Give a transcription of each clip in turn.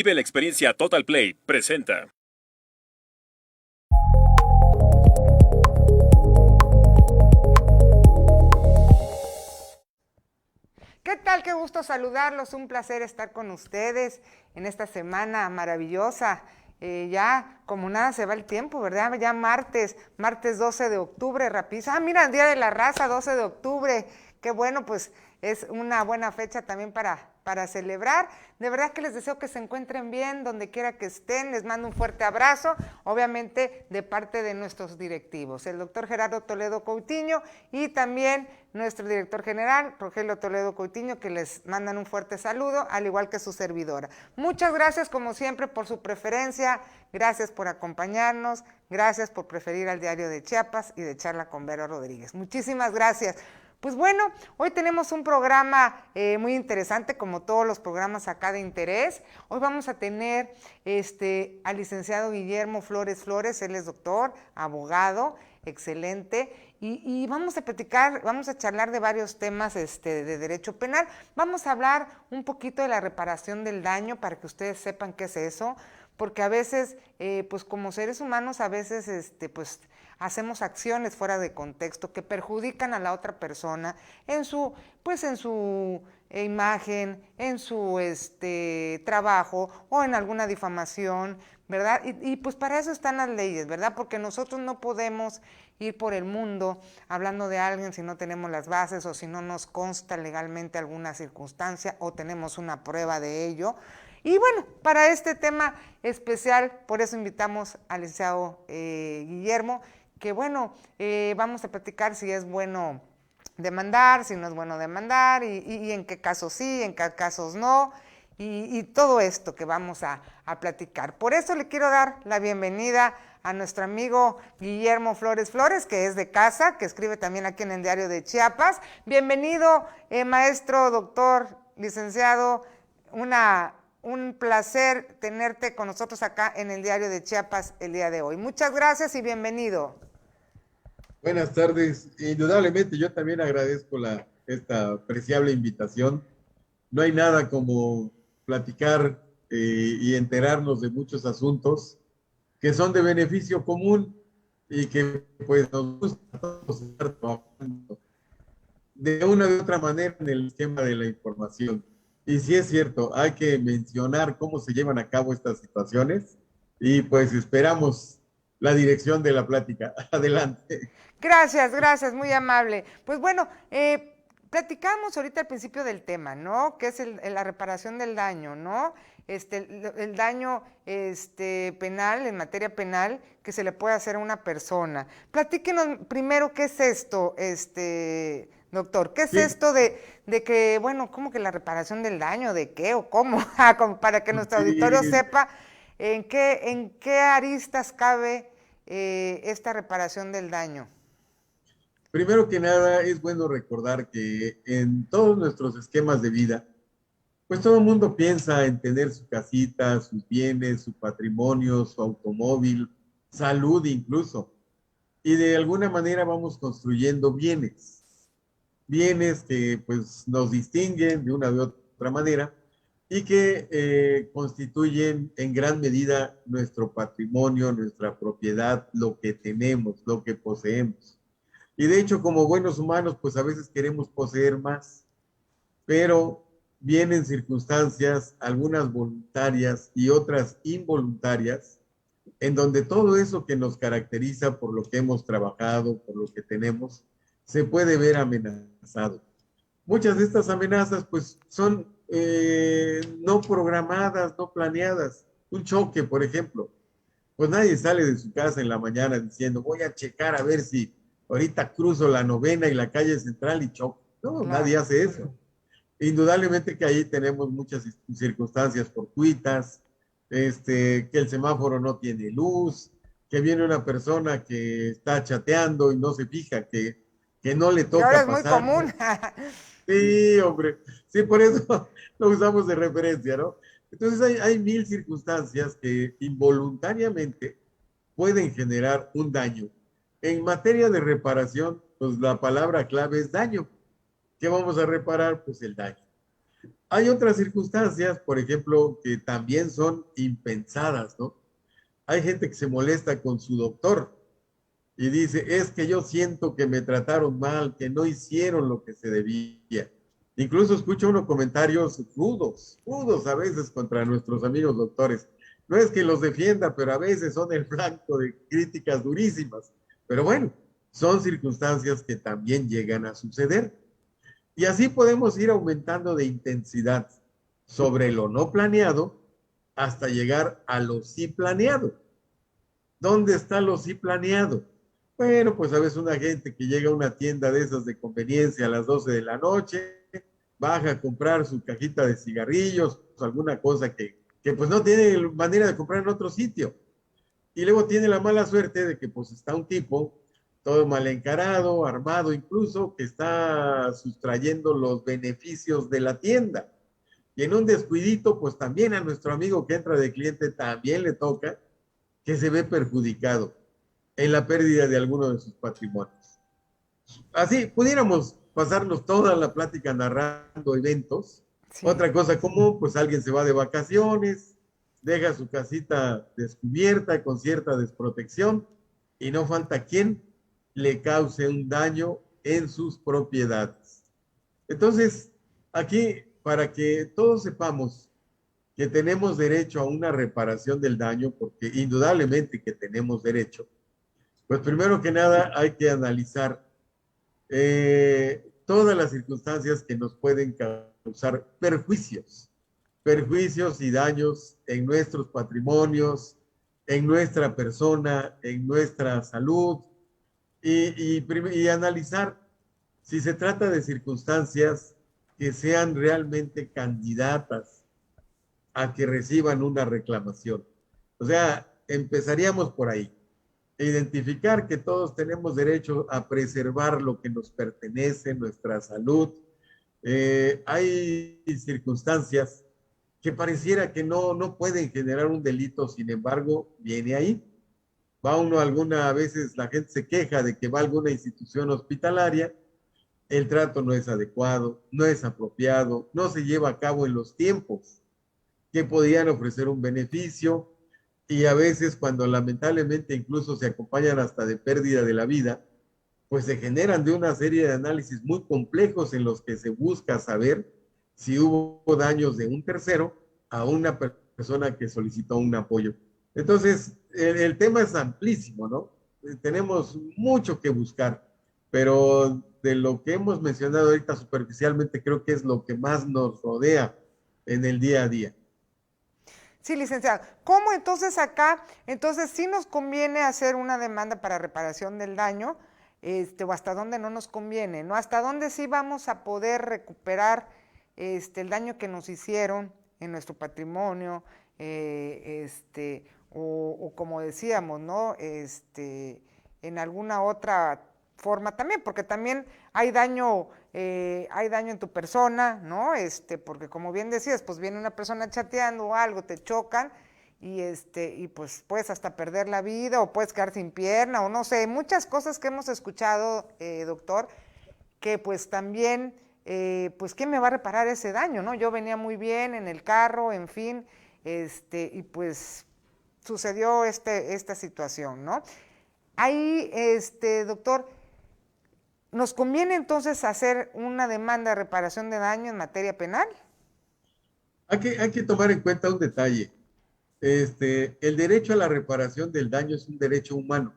Vive la experiencia Total Play. Presenta. ¿Qué tal? Qué gusto saludarlos, un placer estar con ustedes en esta semana maravillosa. Ya como nada se va el tiempo, ¿verdad? Ya martes 12 de octubre, rapidísimo. Mira, el Día de la Raza, 12 de octubre. Qué bueno, pues es una buena fecha también para celebrar. De verdad que les deseo que se encuentren bien donde quiera que estén. Les mando un fuerte abrazo, obviamente de parte de nuestros directivos, el doctor Gerardo Toledo Coutinho y también nuestro director general, Rogelio Toledo Coutinho, que les mandan un fuerte saludo, al igual que su servidora. Muchas gracias, como siempre, por su preferencia. Gracias por acompañarnos. Gracias por preferir al Diario de Chiapas y de Charla con Vero Rodríguez. Muchísimas gracias. Pues bueno, hoy tenemos un programa muy interesante, como todos los programas acá de interés. Hoy vamos a tener al licenciado Guillermo Flores Flores, él es doctor, abogado, excelente, y vamos a platicar, vamos a charlar de varios temas de derecho penal. Vamos a hablar un poquito de la reparación del daño para que ustedes sepan qué es eso, porque a veces, pues como seres humanos, a veces, pues hacemos acciones fuera de contexto que perjudican a la otra persona en su, pues en su imagen, en su trabajo o en alguna difamación, ¿verdad? Y pues para eso están las leyes, ¿verdad? Porque nosotros no podemos ir por el mundo hablando de alguien si no tenemos las bases o si no nos consta legalmente alguna circunstancia o tenemos una prueba de ello. Y bueno, para este tema especial, por eso invitamos al licenciado Guillermo, que bueno, vamos a platicar si es bueno demandar, si no es bueno demandar, y en qué casos sí, en qué casos no, y todo esto que vamos a platicar. Por eso le quiero dar la bienvenida a nuestro amigo Guillermo Flores Flores, que es de casa, que escribe también aquí en el Diario de Chiapas. Bienvenido, maestro, doctor, licenciado, un placer tenerte con nosotros acá en el Diario de Chiapas el día de hoy. Muchas gracias y bienvenido. Buenas tardes. Indudablemente yo también agradezco esta apreciable invitación. No hay nada como platicar y enterarnos de muchos asuntos que son de beneficio común y que pues nos gusta a todos estar trabajando de una u otra manera en el esquema de la información. Y sí es cierto, hay que mencionar cómo se llevan a cabo estas situaciones y pues esperamos la dirección de la plática. Adelante. Gracias, gracias, muy amable. Pues bueno, platicamos ahorita al principio del tema, ¿no? Que es la reparación del daño, ¿no? El daño penal, en materia penal, que se le puede hacer a una persona. Platíquenos primero qué es esto, doctor. ¿Qué es Sí, esto de que, bueno, cómo que la reparación del daño, de qué o cómo? Ah, como para que nuestro auditorio sí. sepa en qué aristas cabe esta reparación del daño. Primero que nada, es bueno recordar que en todos nuestros esquemas de vida, pues todo el mundo piensa en tener su casita, sus bienes, su patrimonio, su automóvil, salud incluso. Y de alguna manera vamos construyendo bienes, bienes que pues nos distinguen de una u otra manera y que constituyen en gran medida nuestro patrimonio, nuestra propiedad, lo que tenemos, lo que poseemos. Y de hecho, como buenos humanos, pues a veces queremos poseer más, pero vienen circunstancias, algunas voluntarias y otras involuntarias, en donde todo eso que nos caracteriza por lo que hemos trabajado, por lo que tenemos, se puede ver amenazado. Muchas de estas amenazas, pues, son no programadas, no planeadas. Un choque, por ejemplo, pues nadie sale de su casa en la mañana diciendo, voy a checar a ver si ahorita cruzo la novena y la calle central y choco. No, nadie Claro. hace eso. Indudablemente que ahí tenemos muchas circunstancias fortuitas, que el semáforo no tiene luz, que viene una persona que está chateando y no se fija que no le Que ahora toca es muy pasar. común. Sí, hombre, sí, por eso lo usamos de referencia, ¿no? Entonces hay mil circunstancias que involuntariamente pueden generar un daño. En materia de reparación, pues la palabra clave es daño. ¿Qué vamos a reparar? Pues el daño. Hay otras circunstancias, por ejemplo, que también son impensadas, ¿no? Hay gente que se molesta con su doctor y dice, es que yo siento que me trataron mal, que no hicieron lo que se debía. Incluso escucho unos comentarios rudos a veces contra nuestros amigos doctores. No es que los defienda, pero a veces son el blanco de críticas durísimas. Pero bueno, son circunstancias que también llegan a suceder. Y así podemos ir aumentando de intensidad sobre lo no planeado hasta llegar a lo sí planeado. ¿Dónde está lo sí planeado? Bueno, pues a veces una gente que llega a una tienda de esas de conveniencia a las 12 de la noche, baja a comprar su cajita de cigarrillos, alguna cosa que pues no tiene manera de comprar en otro sitio. Y luego tiene la mala suerte de que pues está un tipo todo mal encarado, armado incluso, que está sustrayendo los beneficios de la tienda. Y en un descuidito, pues también a nuestro amigo que entra de cliente también le toca que se ve perjudicado en la pérdida de alguno de sus patrimonios. Así, pudiéramos pasarnos toda la plática narrando eventos. Sí. Otra cosa común, pues alguien se va de vacaciones, deja su casita descubierta con cierta desprotección y no falta quien le cause un daño en sus propiedades. Entonces, aquí, para que todos sepamos que tenemos derecho a una reparación del daño, porque indudablemente que tenemos derecho, pues primero que nada hay que analizar todas las circunstancias que nos pueden causar perjuicios y daños en nuestros patrimonios, en nuestra persona, en nuestra salud, y analizar si se trata de circunstancias que sean realmente candidatas a que reciban una reclamación. O sea, empezaríamos por ahí. Identificar que todos tenemos derecho a preservar lo que nos pertenece, nuestra salud. Hay circunstancias que pareciera que no pueden generar un delito, sin embargo, viene ahí. Va uno a veces la gente se queja de que va a alguna institución hospitalaria, el trato no es adecuado, no es apropiado, no se lleva a cabo en los tiempos que podían ofrecer un beneficio, y a veces cuando lamentablemente incluso se acompañan hasta de pérdida de la vida, pues se generan de una serie de análisis muy complejos en los que se busca saber si hubo daños de un tercero a una persona que solicitó un apoyo. Entonces, el tema es amplísimo, ¿no? Tenemos mucho que buscar, pero de lo que hemos mencionado ahorita superficialmente, creo que es lo que más nos rodea en el día a día. Sí, licenciado. ¿Cómo entonces acá, entonces sí nos conviene hacer una demanda para reparación del daño, o hasta dónde no nos conviene, ¿no? Hasta dónde sí vamos a poder recuperar el daño que nos hicieron en nuestro patrimonio, o como decíamos, ¿no? En alguna otra forma también, porque también hay daño en tu persona, ¿no? Porque como bien decías, pues viene una persona chateando o algo, te chocan y pues puedes hasta perder la vida o puedes quedar sin pierna o no sé, muchas cosas que hemos escuchado, doctor, que pues también, pues ¿quién me va a reparar ese daño, no? Yo venía muy bien en el carro, en fin, y pues sucedió esta situación, ¿no? Ahí, doctor, ¿nos conviene entonces hacer una demanda de reparación de daño en materia penal? Hay que tomar en cuenta un detalle. El derecho a la reparación del daño es un derecho humano.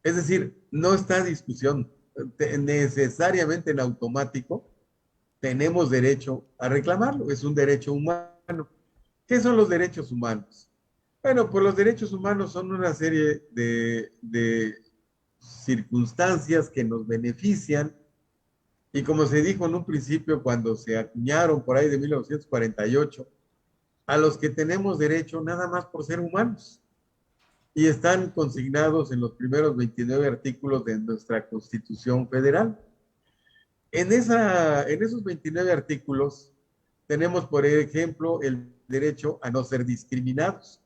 Es decir, no está a discusión. Necesariamente en automático tenemos derecho a reclamarlo. Es un derecho humano. ¿Qué son los derechos humanos? Bueno, pues los derechos humanos son una serie de circunstancias que nos benefician, y como se dijo en un principio cuando se acuñaron por ahí de 1948, a los que tenemos derecho nada más por ser humanos, y están consignados en los primeros 29 artículos de nuestra Constitución Federal. En esos 29 artículos tenemos, por ejemplo, el derecho a no ser discriminados.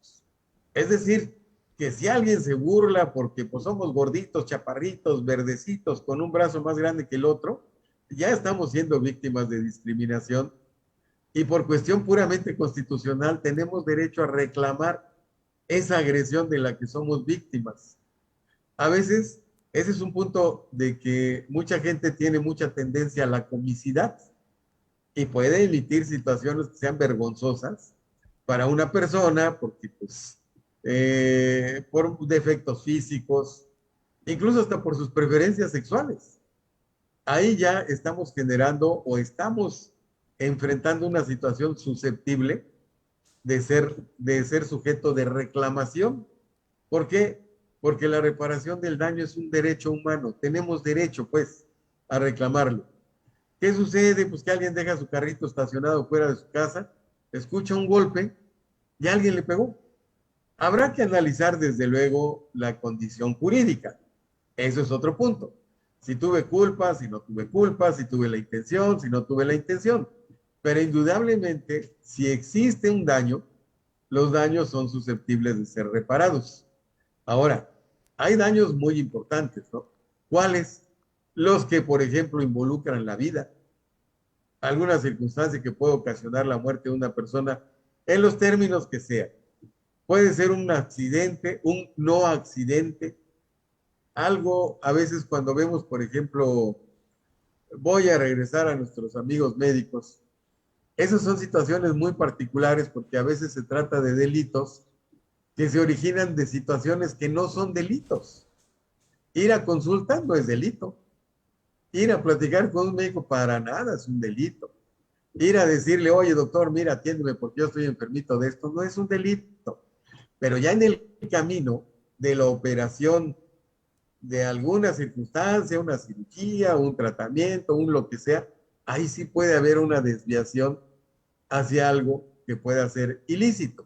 Es decir, que si alguien se burla porque pues, somos gorditos, chaparritos, verdecitos, con un brazo más grande que el otro, ya estamos siendo víctimas de discriminación, y por cuestión puramente constitucional tenemos derecho a reclamar esa agresión de la que somos víctimas. A veces, ese es un punto de que mucha gente tiene mucha tendencia a la comicidad y puede emitir situaciones que sean vergonzosas para una persona, porque pues, por defectos físicos, incluso hasta por sus preferencias sexuales. Ahí ya estamos generando o estamos enfrentando una situación susceptible de ser sujeto de reclamación. ¿Por qué? Porque la reparación del daño es un derecho humano. Tenemos derecho, pues, a reclamarlo. ¿Qué sucede? Pues que alguien deja su carrito estacionado fuera de su casa, escucha un golpe y alguien le pegó. Habrá que analizar, desde luego, la condición jurídica. Eso es otro punto. Si tuve culpa, si no tuve culpa, si tuve la intención, si no tuve la intención. Pero indudablemente, si existe un daño, los daños son susceptibles de ser reparados. Ahora, hay daños muy importantes, ¿no? ¿Cuáles? Los que, por ejemplo, involucran la vida. Alguna circunstancia que puede ocasionar la muerte de una persona en los términos que sea. Puede ser un accidente, un no accidente, algo a veces cuando vemos, por ejemplo, voy a regresar a nuestros amigos médicos. Esas son situaciones muy particulares porque a veces se trata de delitos que se originan de situaciones que no son delitos. Ir a consulta no es delito. Ir a platicar con un médico para nada es un delito. Ir a decirle, oye doctor, mira, atiéndeme porque yo estoy enfermito de esto, no es un delito. Pero ya en el camino de la operación de alguna circunstancia, una cirugía, un tratamiento, un lo que sea, ahí sí puede haber una desviación hacia algo que pueda ser ilícito.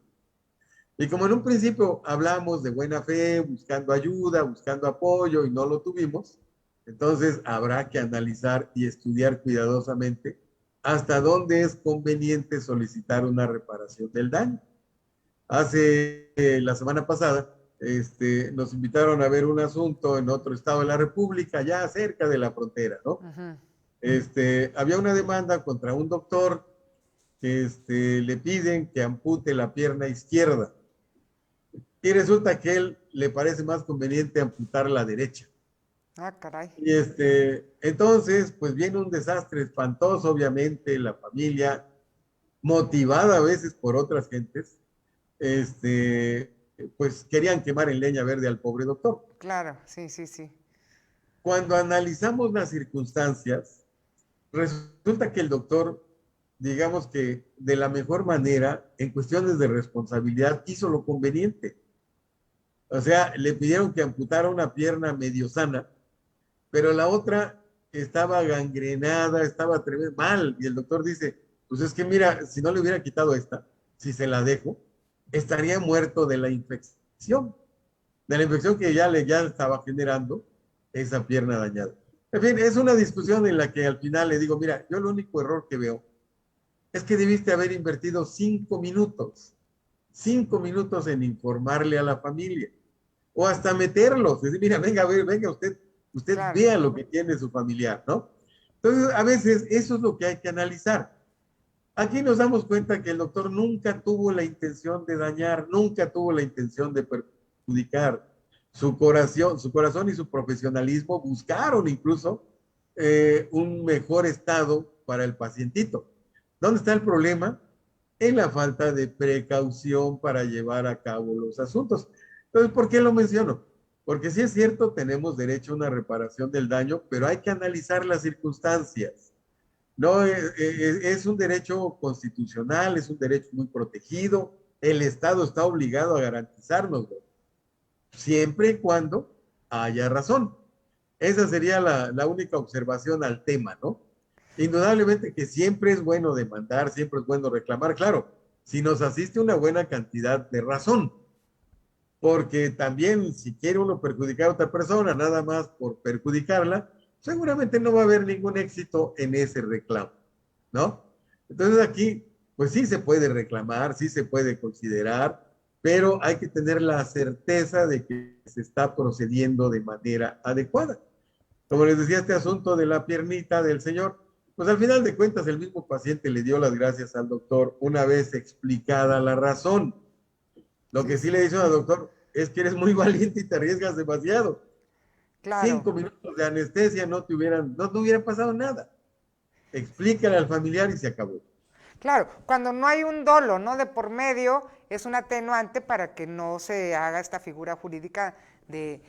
Y como en un principio hablamos de buena fe, buscando ayuda, buscando apoyo y no lo tuvimos, entonces habrá que analizar y estudiar cuidadosamente hasta dónde es conveniente solicitar una reparación del daño. Hace la semana pasada nos invitaron a ver un asunto en otro estado de la República, ya cerca de la frontera, ¿no? Ujú. Había una demanda contra un doctor que le piden que ampute la pierna izquierda y resulta que a él le parece más conveniente amputar la derecha. Ah, caray. Y entonces, pues viene un desastre espantoso, obviamente, la familia, motivada a veces por otras gentes, pues querían quemar en leña verde al pobre doctor. Claro, sí, sí, sí. Cuando analizamos las circunstancias, resulta que el doctor, digamos que de la mejor manera, en cuestiones de responsabilidad, hizo lo conveniente. O sea, le pidieron que amputara una pierna medio sana, pero la otra estaba gangrenada, estaba mal, y el doctor dice, pues es que mira, si no le hubiera quitado esta, si se la dejo, estaría muerto de la infección que ya estaba generando esa pierna dañada. En fin, es una discusión en la que al final le digo, mira, yo el único error que veo es que debiste haber invertido 5 minutos en informarle a la familia, o hasta meterlos, decir, mira, venga, a ver, venga usted Claro. vea lo que tiene su familiar, ¿no? Entonces, a veces eso es lo que hay que analizar. Aquí nos damos cuenta que el doctor nunca tuvo la intención de dañar, nunca tuvo la intención de perjudicar. Su corazón y su profesionalismo buscaron incluso un mejor estado para el pacientito. ¿Dónde está el problema? En la falta de precaución para llevar a cabo los asuntos. Entonces, ¿por qué lo menciono? Porque sí es cierto, tenemos derecho a una reparación del daño, pero hay que analizar las circunstancias. No, es un derecho constitucional, es un derecho muy protegido. El Estado está obligado a garantizarnos, siempre y cuando haya razón. Esa sería la única observación al tema, ¿no? Indudablemente que siempre es bueno demandar, siempre es bueno reclamar, claro, si nos asiste una buena cantidad de razón, porque también si quiere uno perjudicar a otra persona, nada más por perjudicarla, seguramente no va a haber ningún éxito en ese reclamo, ¿no? Entonces aquí, pues sí se puede reclamar, sí se puede considerar, pero hay que tener la certeza de que se está procediendo de manera adecuada. Como les decía, este asunto de la piernita del señor, Pues al final de cuentas el mismo paciente le dio las gracias al doctor una vez explicada la razón. Lo que sí le dice al doctor es que eres muy valiente y te arriesgas demasiado. Claro. 5 minutos de anestesia no hubiera pasado nada. Explícale al familiar y se acabó. Claro, cuando no hay un dolo, ¿no? De por medio, es un atenuante para que no se haga esta figura jurídica de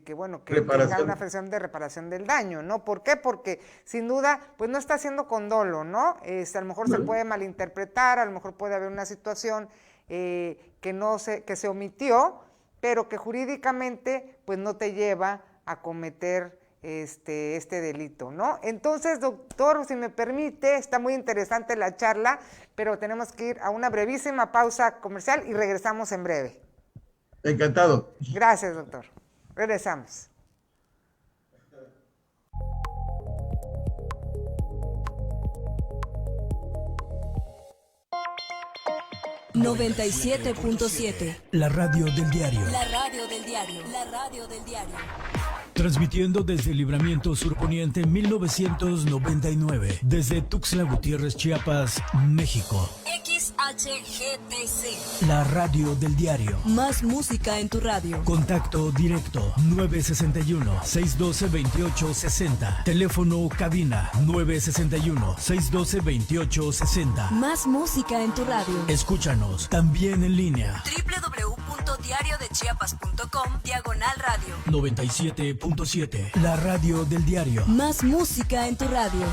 que, bueno, que tenga una afección de reparación del daño, ¿no? ¿Por qué? Porque sin duda, pues no está haciendo con dolo, ¿no? A lo mejor se puede malinterpretar, a lo mejor puede haber una situación que se omitió, pero que jurídicamente, pues no te lleva a cometer este delito, ¿no? Entonces, doctor, si me permite, está muy interesante la charla, pero tenemos que ir a una brevísima pausa comercial y regresamos en breve. Encantado. Gracias, doctor. Regresamos. ...97.7... La radio del diario. La radio del diario. La radio del diario. Transmitiendo desde Libramiento Surponiente 1999. Desde Tuxtla Gutiérrez, Chiapas, México. XHGTC. La radio del diario. Más música en tu radio. Contacto directo 961-612-2860. Teléfono cabina 961-612-2860. Más música en tu radio. Escúchanos también en línea. www.diariodechiapas.com/radio. 97.7. La radio del diario. Más música en tu radio.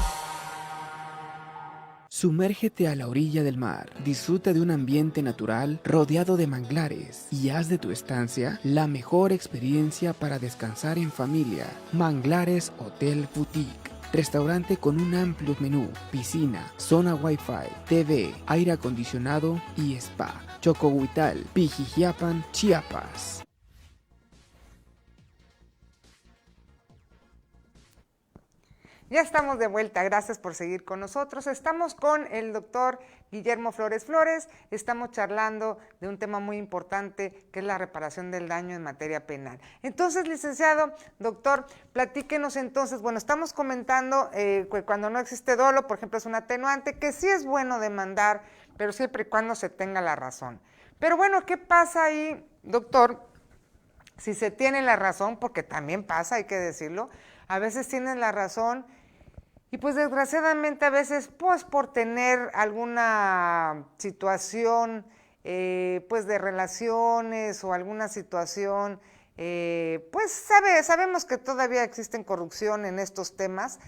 Sumérgete a la orilla del mar, disfruta de un ambiente natural rodeado de manglares y haz de tu estancia la mejor experiencia para descansar en familia. Manglares Hotel Boutique. Restaurante con un amplio menú, piscina, zona Wi-Fi, TV, aire acondicionado y spa. Chocohuital, Pijijiapan, Chiapas. Ya estamos de vuelta, gracias por seguir con nosotros. Estamos con el doctor Guillermo Flores Flores, estamos charlando de un tema muy importante que es la reparación del daño en materia penal. Entonces, licenciado, doctor, platíquenos entonces, bueno, estamos comentando cuando no existe dolo, por ejemplo, es un atenuante, que sí es bueno demandar, pero siempre y cuando se tenga la razón. Pero bueno, ¿qué pasa ahí, doctor? Si se tiene la razón, porque también pasa, hay que decirlo, a veces tienen la razón y pues desgraciadamente a veces pues por tener alguna situación pues de relaciones o alguna situación pues sabemos que todavía existen corrupción en estos temas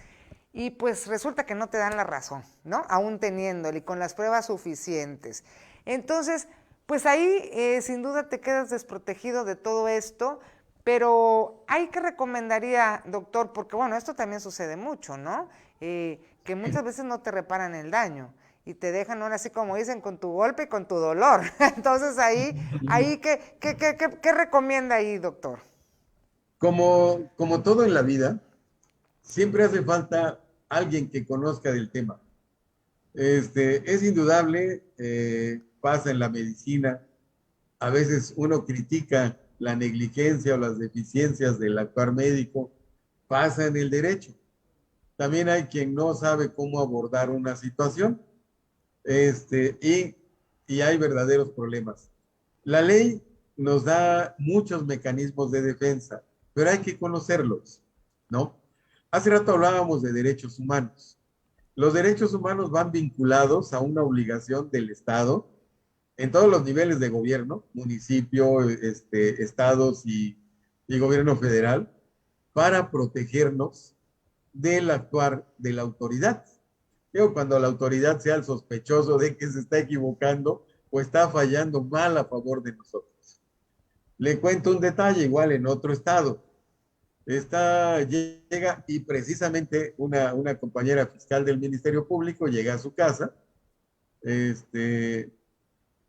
y pues resulta que no te dan la razón, ¿no? Aún teniéndole y con las pruebas suficientes. Entonces, pues ahí sin duda te quedas desprotegido de todo esto. Pero ¿hay qué recomendaría, doctor? Porque bueno, esto también sucede mucho, ¿no? Que muchas veces no te reparan el daño y te dejan ahora así como dicen, con tu golpe y con tu dolor. Entonces ahí ¿qué recomienda ahí, doctor? Como todo en la vida, siempre hace falta alguien que conozca del tema. Es indudable, pasa en la medicina, a veces uno critica la negligencia o las deficiencias del actuar médico, pasa en el derecho. También hay quien no sabe cómo abordar una situación y hay verdaderos problemas. La ley nos da muchos mecanismos de defensa, pero hay que conocerlos, ¿no? Hace rato hablábamos de derechos humanos. Los derechos humanos van vinculados a una obligación del Estado en todos los niveles de gobierno, municipio, estados y gobierno federal, para protegernos del actuar de la autoridad. Cuando la autoridad sea el sospechoso de que se está equivocando o está fallando mal a favor de nosotros. Le cuento un detalle, igual en otro estado. Llega y precisamente una compañera fiscal del Ministerio Público llega a su casa,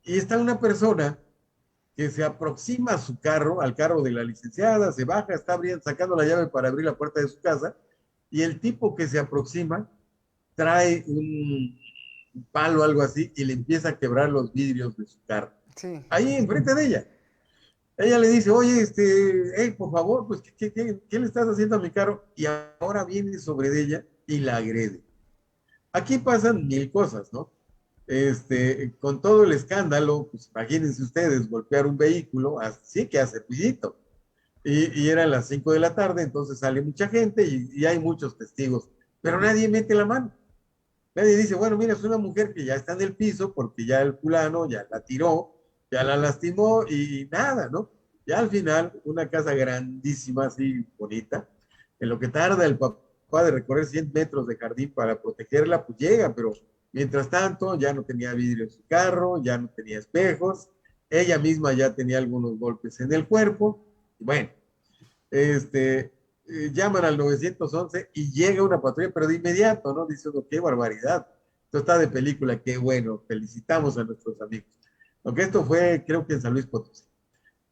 y está una persona que se aproxima a su carro, al carro de la licenciada, se baja, está sacando la llave para abrir la puerta de su casa, y el tipo que se aproxima trae un palo o algo así y le empieza a quebrar los vidrios de su carro. Sí. Ahí enfrente de ella. Ella le dice, oye, por favor, pues, ¿qué le estás haciendo a mi carro? Y ahora viene sobre ella y la agrede. Aquí pasan mil cosas, ¿no? Con todo el escándalo, pues imagínense ustedes golpear un vehículo, así que hace ruidito. Y eran las 5 de la tarde, entonces sale mucha gente y hay muchos testigos, pero nadie mete la mano. Nadie dice, bueno, mira, es una mujer que ya está en el piso porque ya el fulano ya la tiró, ya la lastimó y nada, ¿no? Ya al final, una casa grandísima, así bonita, en lo que tarda el papá de recorrer 100 metros de jardín para protegerla, pues llega, pero mientras tanto ya no tenía vidrio en su carro, ya no tenía espejos, ella misma ya tenía algunos golpes en el cuerpo, y bueno, llaman al 911 y llega una patrulla, pero de inmediato, ¿no? Diciendo, qué barbaridad. Esto está de película, qué bueno, felicitamos a nuestros amigos. Aunque esto fue, creo que en San Luis Potosí.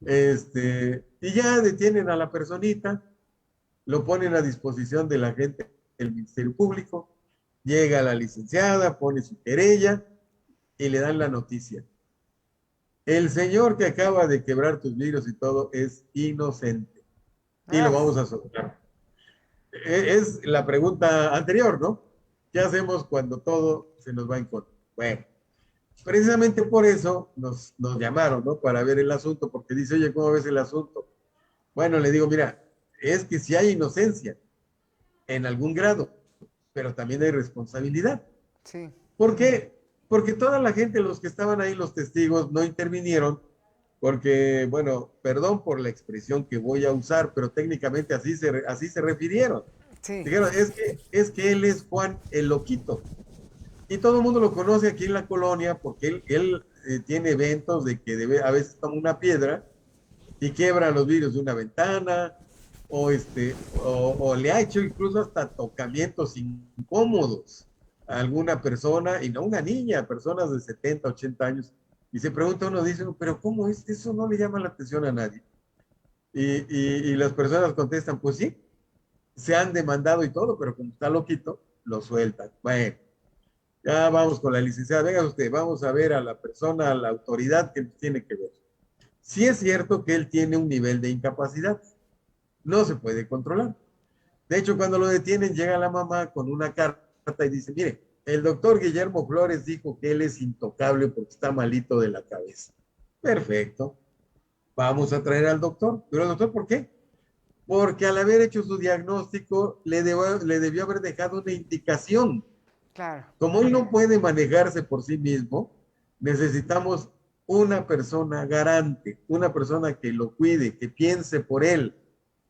Y ya detienen a la personita, lo ponen a disposición de la gente del Ministerio Público, llega la licenciada, pone su querella y le dan la noticia. El señor que acaba de quebrar tus vidrios y todo es inocente. Y lo vamos a soltar. Es la pregunta anterior, ¿no? ¿Qué hacemos cuando todo se nos va en contra? Bueno, precisamente por eso nos llamaron, ¿no? Para ver el asunto, porque dice, oye, ¿cómo ves el asunto? Bueno, le digo, mira, es que si hay inocencia en algún grado, pero también hay responsabilidad. Sí. ¿Por qué? Porque toda la gente, los que estaban ahí, los testigos, no intervinieron, porque, bueno, perdón por la expresión que voy a usar, pero técnicamente así se refirieron. Sí. Dijeron, es que él es Juan el Loquito. Y todo el mundo lo conoce aquí en la colonia porque él tiene eventos de que a veces toma una piedra y quiebra los vidrios de una ventana, o le ha hecho incluso hasta tocamientos incómodos a alguna persona, y no una niña, personas de 70, 80 años. Y se pregunta uno, dice, pero ¿cómo es? Eso no le llama la atención a nadie. Y las personas contestan, pues sí, se han demandado y todo, pero como está loquito, lo sueltan. Bueno, ya vamos con la licenciada. Venga usted, vamos a ver a la persona, a la autoridad que tiene que ver. Sí es cierto que él tiene un nivel de incapacidad. No se puede controlar. De hecho, cuando lo detienen, llega la mamá con una carta y dice, mire, el doctor Guillermo Flores dijo que él es intocable porque está malito de la cabeza. Perfecto. Vamos a traer al doctor. ¿Pero el doctor por qué? Porque al haber hecho su diagnóstico, le debió haber dejado una indicación. Claro. Como él no puede manejarse por sí mismo, necesitamos una persona garante, una persona que lo cuide, que piense por él,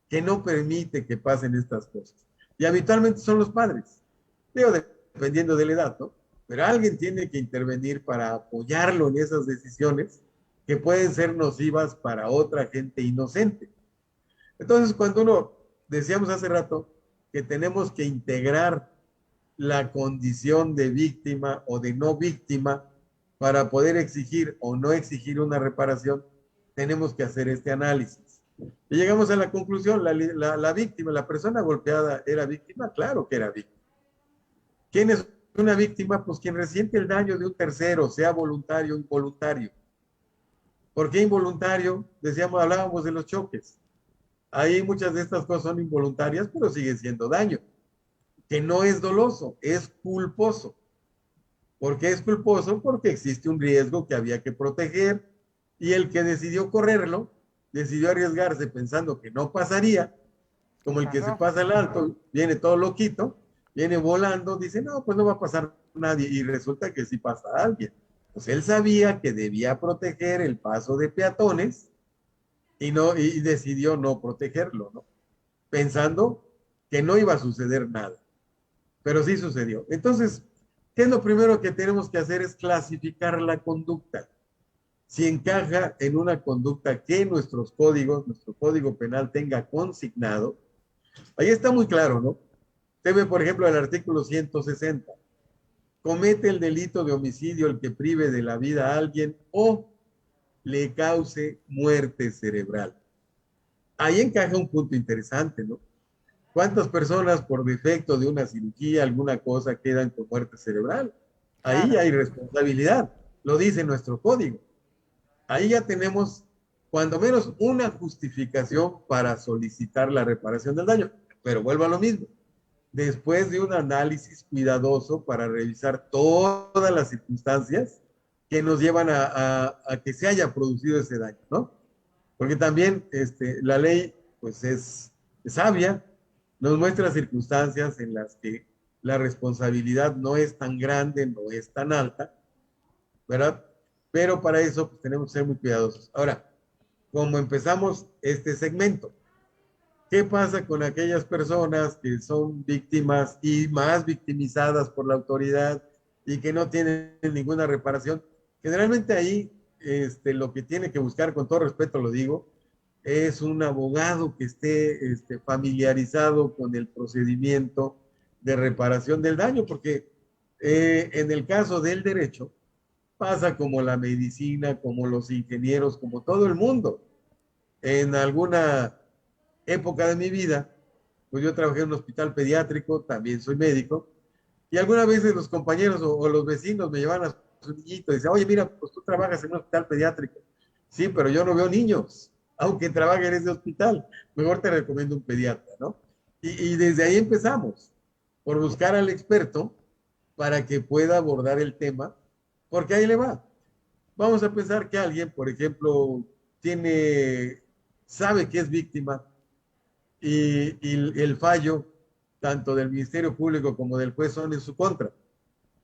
que no permite que pasen estas cosas. Y habitualmente son los padres. Digo, dependiendo de la edad, ¿no? Pero alguien tiene que intervenir para apoyarlo en esas decisiones que pueden ser nocivas para otra gente inocente. Entonces, cuando decíamos hace rato que tenemos que integrar la condición de víctima o de no víctima para poder exigir o no exigir una reparación, tenemos que hacer este análisis. Y llegamos a la conclusión, la víctima, la persona golpeada, ¿era víctima? Claro que era víctima. ¿Quién es una víctima? Pues quien resiente el daño de un tercero, sea voluntario o involuntario. ¿Por qué involuntario? Hablábamos de los choques. Ahí muchas de estas cosas son involuntarias, pero siguen siendo daño. Que no es doloso, es culposo. ¿Por qué es culposo? Porque existe un riesgo que había que proteger y el que decidió correrlo, decidió arriesgarse pensando que no pasaría, como el que se pasa al alto, viene todo loquito, viene volando, dice, no, pues no va a pasar nadie, y resulta que sí pasa a alguien. Pues él sabía que debía proteger el paso de peatones y decidió no protegerlo, ¿no? Pensando que no iba a suceder nada. Pero sí sucedió. Entonces, ¿qué es lo primero que tenemos que hacer? Es clasificar la conducta. Si encaja en una conducta que nuestro código penal tenga consignado, ahí está muy claro, ¿no? Usted ve, por ejemplo, el artículo 160. Comete el delito de homicidio el que prive de la vida a alguien o le cause muerte cerebral. Ahí encaja un punto interesante, ¿no? ¿Cuántas personas por defecto de una cirugía, alguna cosa, quedan con muerte cerebral? Ahí hay responsabilidad, lo dice nuestro código. Ahí ya tenemos cuando menos una justificación para solicitar la reparación del daño. Pero vuelvo a lo mismo. después de un análisis cuidadoso para revisar todas las circunstancias que nos llevan a que se haya producido ese daño, ¿no? Porque también la ley, pues es sabia, nos muestra circunstancias en las que la responsabilidad no es tan grande, no es tan alta, ¿verdad? Pero para eso pues, tenemos que ser muy cuidadosos. Ahora, como empezamos este segmento, ¿qué pasa con aquellas personas que son víctimas y más victimizadas por la autoridad y que no tienen ninguna reparación? Generalmente ahí lo que tiene que buscar, con todo respeto lo digo, es un abogado que esté familiarizado con el procedimiento de reparación del daño, porque en el caso del derecho pasa como la medicina, como los ingenieros, como todo el mundo. En alguna época de mi vida, pues yo trabajé en un hospital pediátrico, también soy médico, y algunas veces los compañeros o los vecinos me llevan a su niñito y dicen, oye, mira, pues tú trabajas en un hospital pediátrico. Sí, pero yo no veo niños, aunque trabaje en ese hospital. Mejor te recomiendo un pediatra, ¿no? Y desde ahí empezamos, por buscar al experto para que pueda abordar el tema, porque ahí le va. Vamos a pensar que alguien, por ejemplo, sabe que es víctima y el fallo, tanto del Ministerio Público como del juez, son en su contra.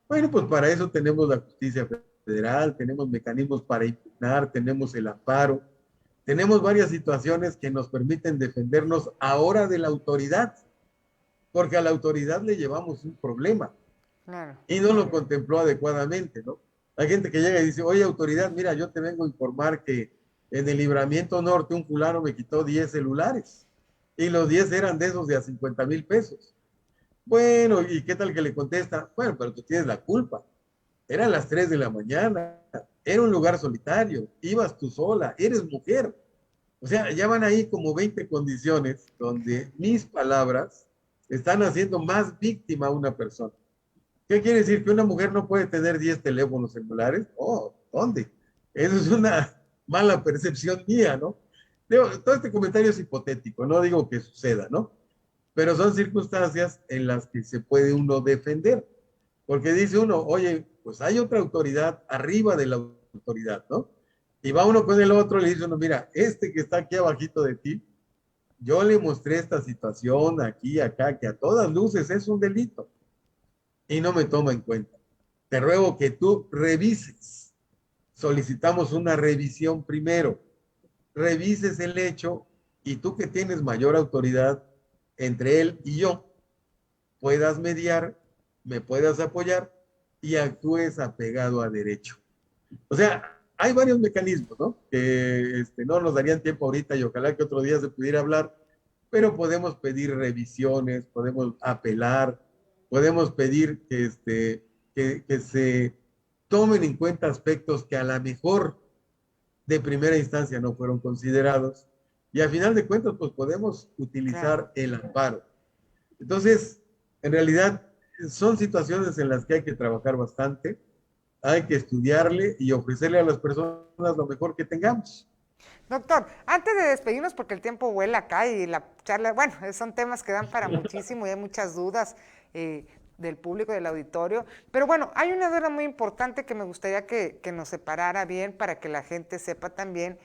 Bueno, pues para eso tenemos la justicia federal, tenemos mecanismos para impugnar, tenemos el amparo, tenemos varias situaciones que nos permiten defendernos ahora de la autoridad, porque a la autoridad le llevamos un problema Claro. y no lo contempló adecuadamente, ¿no? Hay gente que llega y dice, oye, autoridad, mira, yo te vengo a informar que en el Libramiento Norte un fulano me quitó 10 celulares y los 10 eran de esos de a 50,000 pesos. Bueno, ¿y qué tal que le contesta? Bueno, pero tú tienes la culpa. Eran las 3 de la mañana, era un lugar solitario, ibas tú sola, eres mujer. O sea, ya van ahí como 20 condiciones donde mis palabras están haciendo más víctima a una persona. ¿Qué quiere decir? ¿Que una mujer no puede tener 10 teléfonos celulares? Oh, ¿dónde? Eso es una mala percepción mía, ¿no? Todo este comentario es hipotético, no digo que suceda, ¿no? Pero son circunstancias en las que se puede uno defender, porque dice uno, oye, pues hay otra autoridad arriba de la autoridad, ¿no? Y va uno con el otro y le dice uno, mira, que está aquí abajito de ti, yo le mostré esta situación aquí, acá, que a todas luces es un delito y no me toma en cuenta. Te ruego que tú revises. Solicitamos una revisión primero. Revises el hecho y tú que tienes mayor autoridad entre él y yo, puedas mediar, me puedas apoyar y actúes apegado a derecho. O sea, hay varios mecanismos, ¿no? Que no nos darían tiempo ahorita y ojalá que otro día se pudiera hablar, pero podemos pedir revisiones, podemos apelar, podemos pedir que se tomen en cuenta aspectos que a lo mejor de primera instancia no fueron considerados y al final de cuentas pues podemos utilizar el amparo. Entonces, en realidad son situaciones en las que hay que trabajar bastante, hay que estudiarle y ofrecerle a las personas lo mejor que tengamos. Doctor, antes de despedirnos, porque el tiempo vuela acá y la charla, bueno, son temas que dan para muchísimo y hay muchas dudas del público, del auditorio, pero bueno, hay una duda muy importante que me gustaría que nos separara bien para que la gente sepa también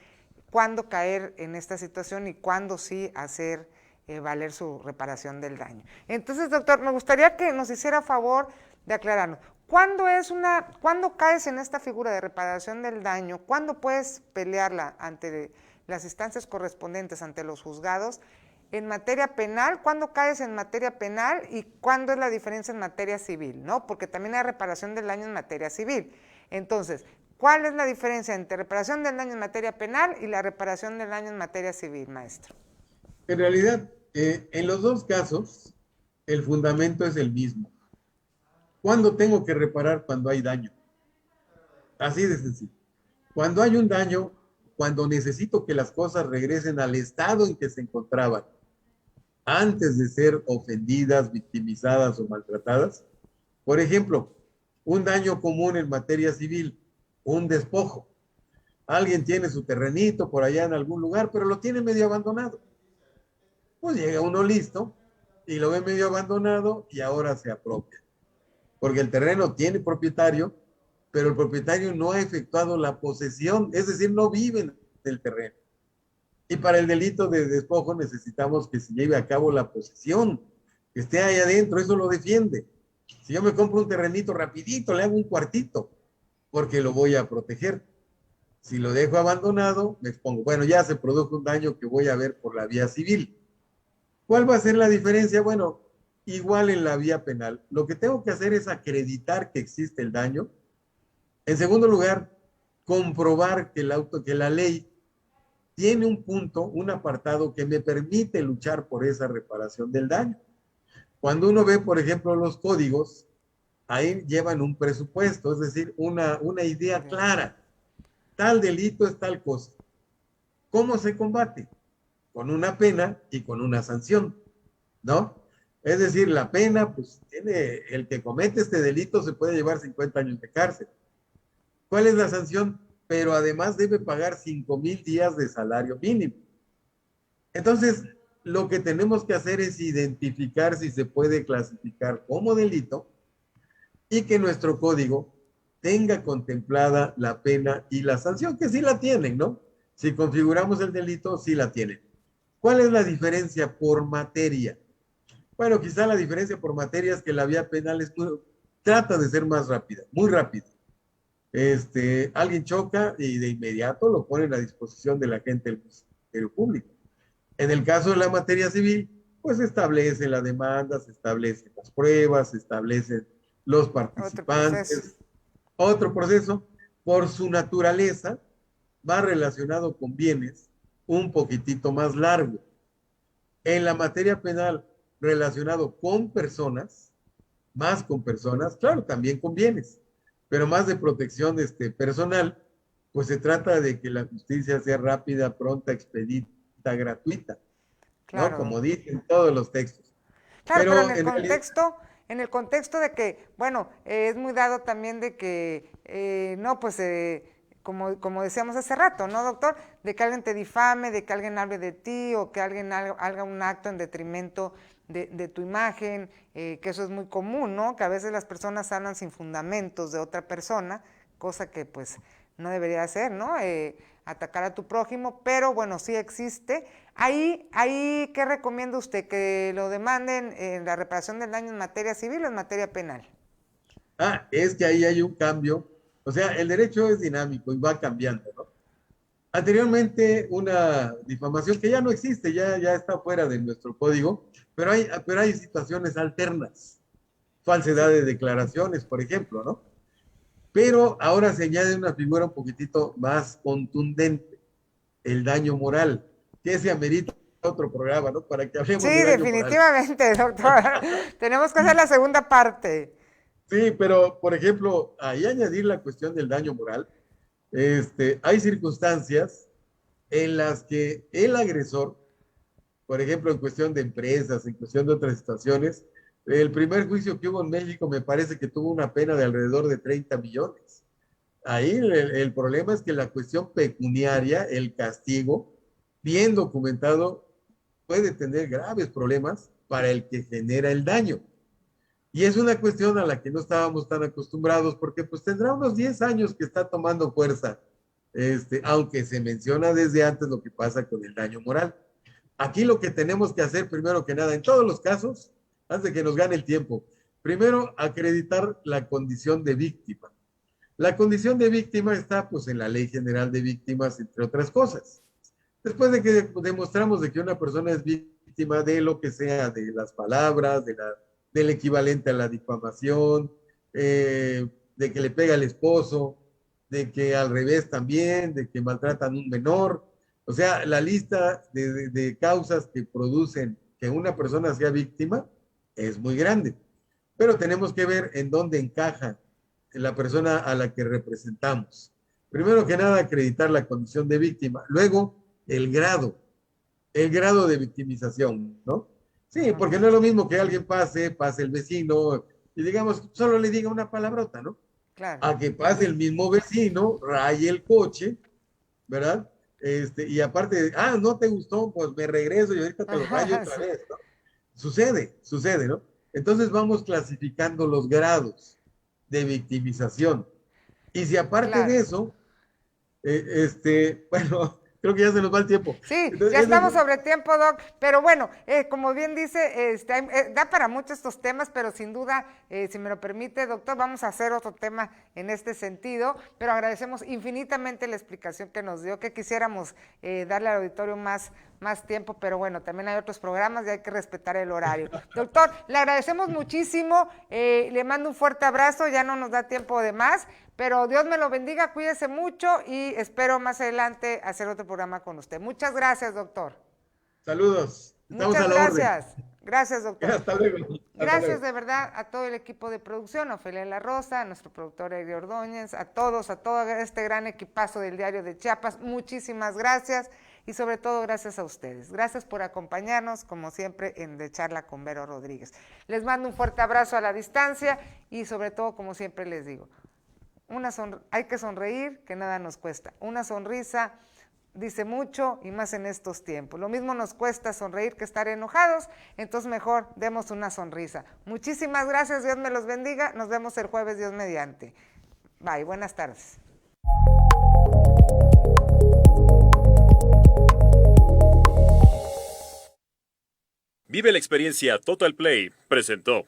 cuándo caer en esta situación y cuándo sí hacer valer su reparación del daño. Entonces, doctor, me gustaría que nos hiciera favor de aclararnos. ¿Cuándo caes en esta figura de reparación del daño? ¿Cuándo puedes pelearla ante las instancias correspondientes, ante los juzgados? En materia penal, ¿cuándo caes en materia penal? ¿Y cuándo es la diferencia en materia civil? ¿No? Porque también hay reparación del daño en materia civil. Entonces, ¿cuál es la diferencia entre reparación del daño en materia penal y la reparación del daño en materia civil, maestro? En realidad, en los dos casos, el fundamento es el mismo. ¿Cuándo tengo que reparar? Cuando hay daño. Así de sencillo. Cuando hay un daño, cuando necesito que las cosas regresen al estado en que se encontraban antes de ser ofendidas, victimizadas o maltratadas. Por ejemplo, un daño común en materia civil, un despojo. Alguien tiene su terrenito por allá en algún lugar, pero lo tiene medio abandonado. Pues llega uno listo y lo ve medio abandonado y ahora se apropia. Porque el terreno tiene propietario, pero el propietario no ha efectuado la posesión, es decir, no vive en el terreno. Y para el delito de despojo necesitamos que se lleve a cabo la posesión, que esté ahí adentro, eso lo defiende. Si yo me compro un terrenito rapidito, le hago un cuartito, porque lo voy a proteger. Si lo dejo abandonado, me expongo. Bueno, ya se produjo un daño que voy a ver por la vía civil. ¿Cuál va a ser la diferencia? Bueno, igual en la vía penal. Lo que tengo que hacer es acreditar que existe el daño. En segundo lugar, comprobar que la ley tiene un punto, un apartado que me permite luchar por esa reparación del daño. Cuando uno ve, por ejemplo, los códigos, ahí llevan un presupuesto, es decir, una idea clara. Tal delito es tal cosa. ¿Cómo se combate? Con una pena y con una sanción, ¿no? Es decir, la pena, pues, el que comete este delito se puede llevar 50 años de cárcel. ¿Cuál es la sanción? Pero además debe pagar 5,000 días de salario mínimo. Entonces, lo que tenemos que hacer es identificar si se puede clasificar como delito y que nuestro código tenga contemplada la pena y la sanción, que sí la tienen, ¿no? Si configuramos el delito, sí la tienen. ¿Cuál es la diferencia por materia? Bueno, quizá la diferencia por materia es que la vía penal trata de ser más rápida, muy rápida. Alguien choca y de inmediato lo ponen a disposición de la gente del Ministerio Público. En el caso de la materia civil, pues se establece la demanda, se establecen las pruebas, se establecen los participantes. Otro proceso, por su naturaleza, va relacionado con bienes un poquitito más largo. En la materia penal, relacionado con personas, más con personas, claro, también con bienes, pero más de protección personal, pues se trata de que la justicia sea rápida, pronta, expedita, gratuita, claro, ¿no? Como dicen todos los textos. Claro, pero en el contexto de que, bueno, es muy dado también de que, no, pues, como decíamos hace rato, ¿no, doctor? De que alguien te difame, de que alguien hable de ti o que alguien haga un acto en detrimento de tu imagen, que eso es muy común, ¿no? Que a veces las personas hablan sin fundamentos de otra persona, cosa que pues no debería hacer, ¿no? Atacar a tu prójimo, pero bueno, sí existe. Ahí, ¿qué recomienda usted? ¿Que lo demanden en la reparación del daño en materia civil o en materia penal? Es que ahí hay un cambio. O sea, el derecho es dinámico y va cambiando, ¿no? Anteriormente, una difamación que ya no existe, ya está fuera de nuestro código, pero hay situaciones alternas. Falsedad de declaraciones, por ejemplo, ¿no? Pero ahora se añade una figura un poquitito más contundente, el daño moral, que se amerita otro programa, ¿no? Para que hablemos Sí, de daño definitivamente, doctor. Tenemos que hacer la segunda parte. Sí, pero, por ejemplo, ahí añadir la cuestión del daño moral, hay circunstancias en las que el agresor, por ejemplo, en cuestión de empresas, en cuestión de otras situaciones, el primer juicio que hubo en México me parece que tuvo una pena de alrededor de 30 millones. Ahí el problema es que la cuestión pecuniaria, el castigo, bien documentado, puede tener graves problemas para el que genera el daño. Y es una cuestión a la que no estábamos tan acostumbrados porque pues tendrá unos 10 años que está tomando fuerza, aunque se menciona desde antes lo que pasa con el daño moral. Aquí lo que tenemos que hacer primero que nada, en todos los casos, antes de que nos gane el tiempo, primero acreditar la condición de víctima. La condición de víctima está pues en la Ley General de Víctimas, entre otras cosas. Después de que demostramos de que una persona es víctima de lo que sea, de las palabras, del equivalente a la difamación, de que le pega al esposo, de que al revés también, de que maltratan a un menor. O sea, la lista de causas que producen que una persona sea víctima es muy grande. Pero tenemos que ver en dónde encaja la persona a la que representamos. Primero que nada, acreditar la condición de víctima. Luego, el grado de victimización, ¿no? Sí, porque no es lo mismo que alguien pase el vecino y digamos, solo le diga una palabrota, ¿no? Claro. A que pase el mismo vecino, raye el coche, ¿verdad? Y aparte, no te gustó, pues me regreso y ahorita te lo rayo otra vez, ¿no? O Sucede, ¿no? Entonces vamos clasificando los grados de victimización. Y si aparte Claro. de eso, bueno, creo que ya se nos va el tiempo. Sí, Entonces, ya estamos sobre tiempo, Doc, pero bueno, como bien dice, da para mucho estos temas, pero sin duda, si me lo permite, doctor, vamos a hacer otro tema en este sentido, pero agradecemos infinitamente la explicación que nos dio, que quisiéramos darle al auditorio más tiempo, pero bueno, también hay otros programas y hay que respetar el horario. Doctor, le agradecemos muchísimo, le mando un fuerte abrazo, ya no nos da tiempo de más, pero Dios me lo bendiga, cuídese mucho y espero más adelante hacer otro programa con usted. Muchas gracias, doctor. Saludos. Estamos Muchas a la gracias. orden. Gracias, doctor. Hasta luego. Hasta Gracias luego. de verdad a todo el equipo de producción, a Ofelia La Rosa, a nuestro productor Egri Ordóñez, a todo este gran equipazo del Diario de Chiapas. Muchísimas gracias y sobre todo gracias a ustedes. Gracias por acompañarnos, como siempre, en De Charla con Vero Rodríguez. Les mando un fuerte abrazo a la distancia y sobre todo, como siempre les digo, hay que sonreír, que nada nos cuesta. Una sonrisa dice mucho y más en estos tiempos. Lo mismo nos cuesta sonreír que estar enojados, entonces mejor demos una sonrisa. Muchísimas gracias, Dios me los bendiga. Nos vemos el jueves, Dios mediante. Bye, buenas tardes. Vive la experiencia Total Play presentó.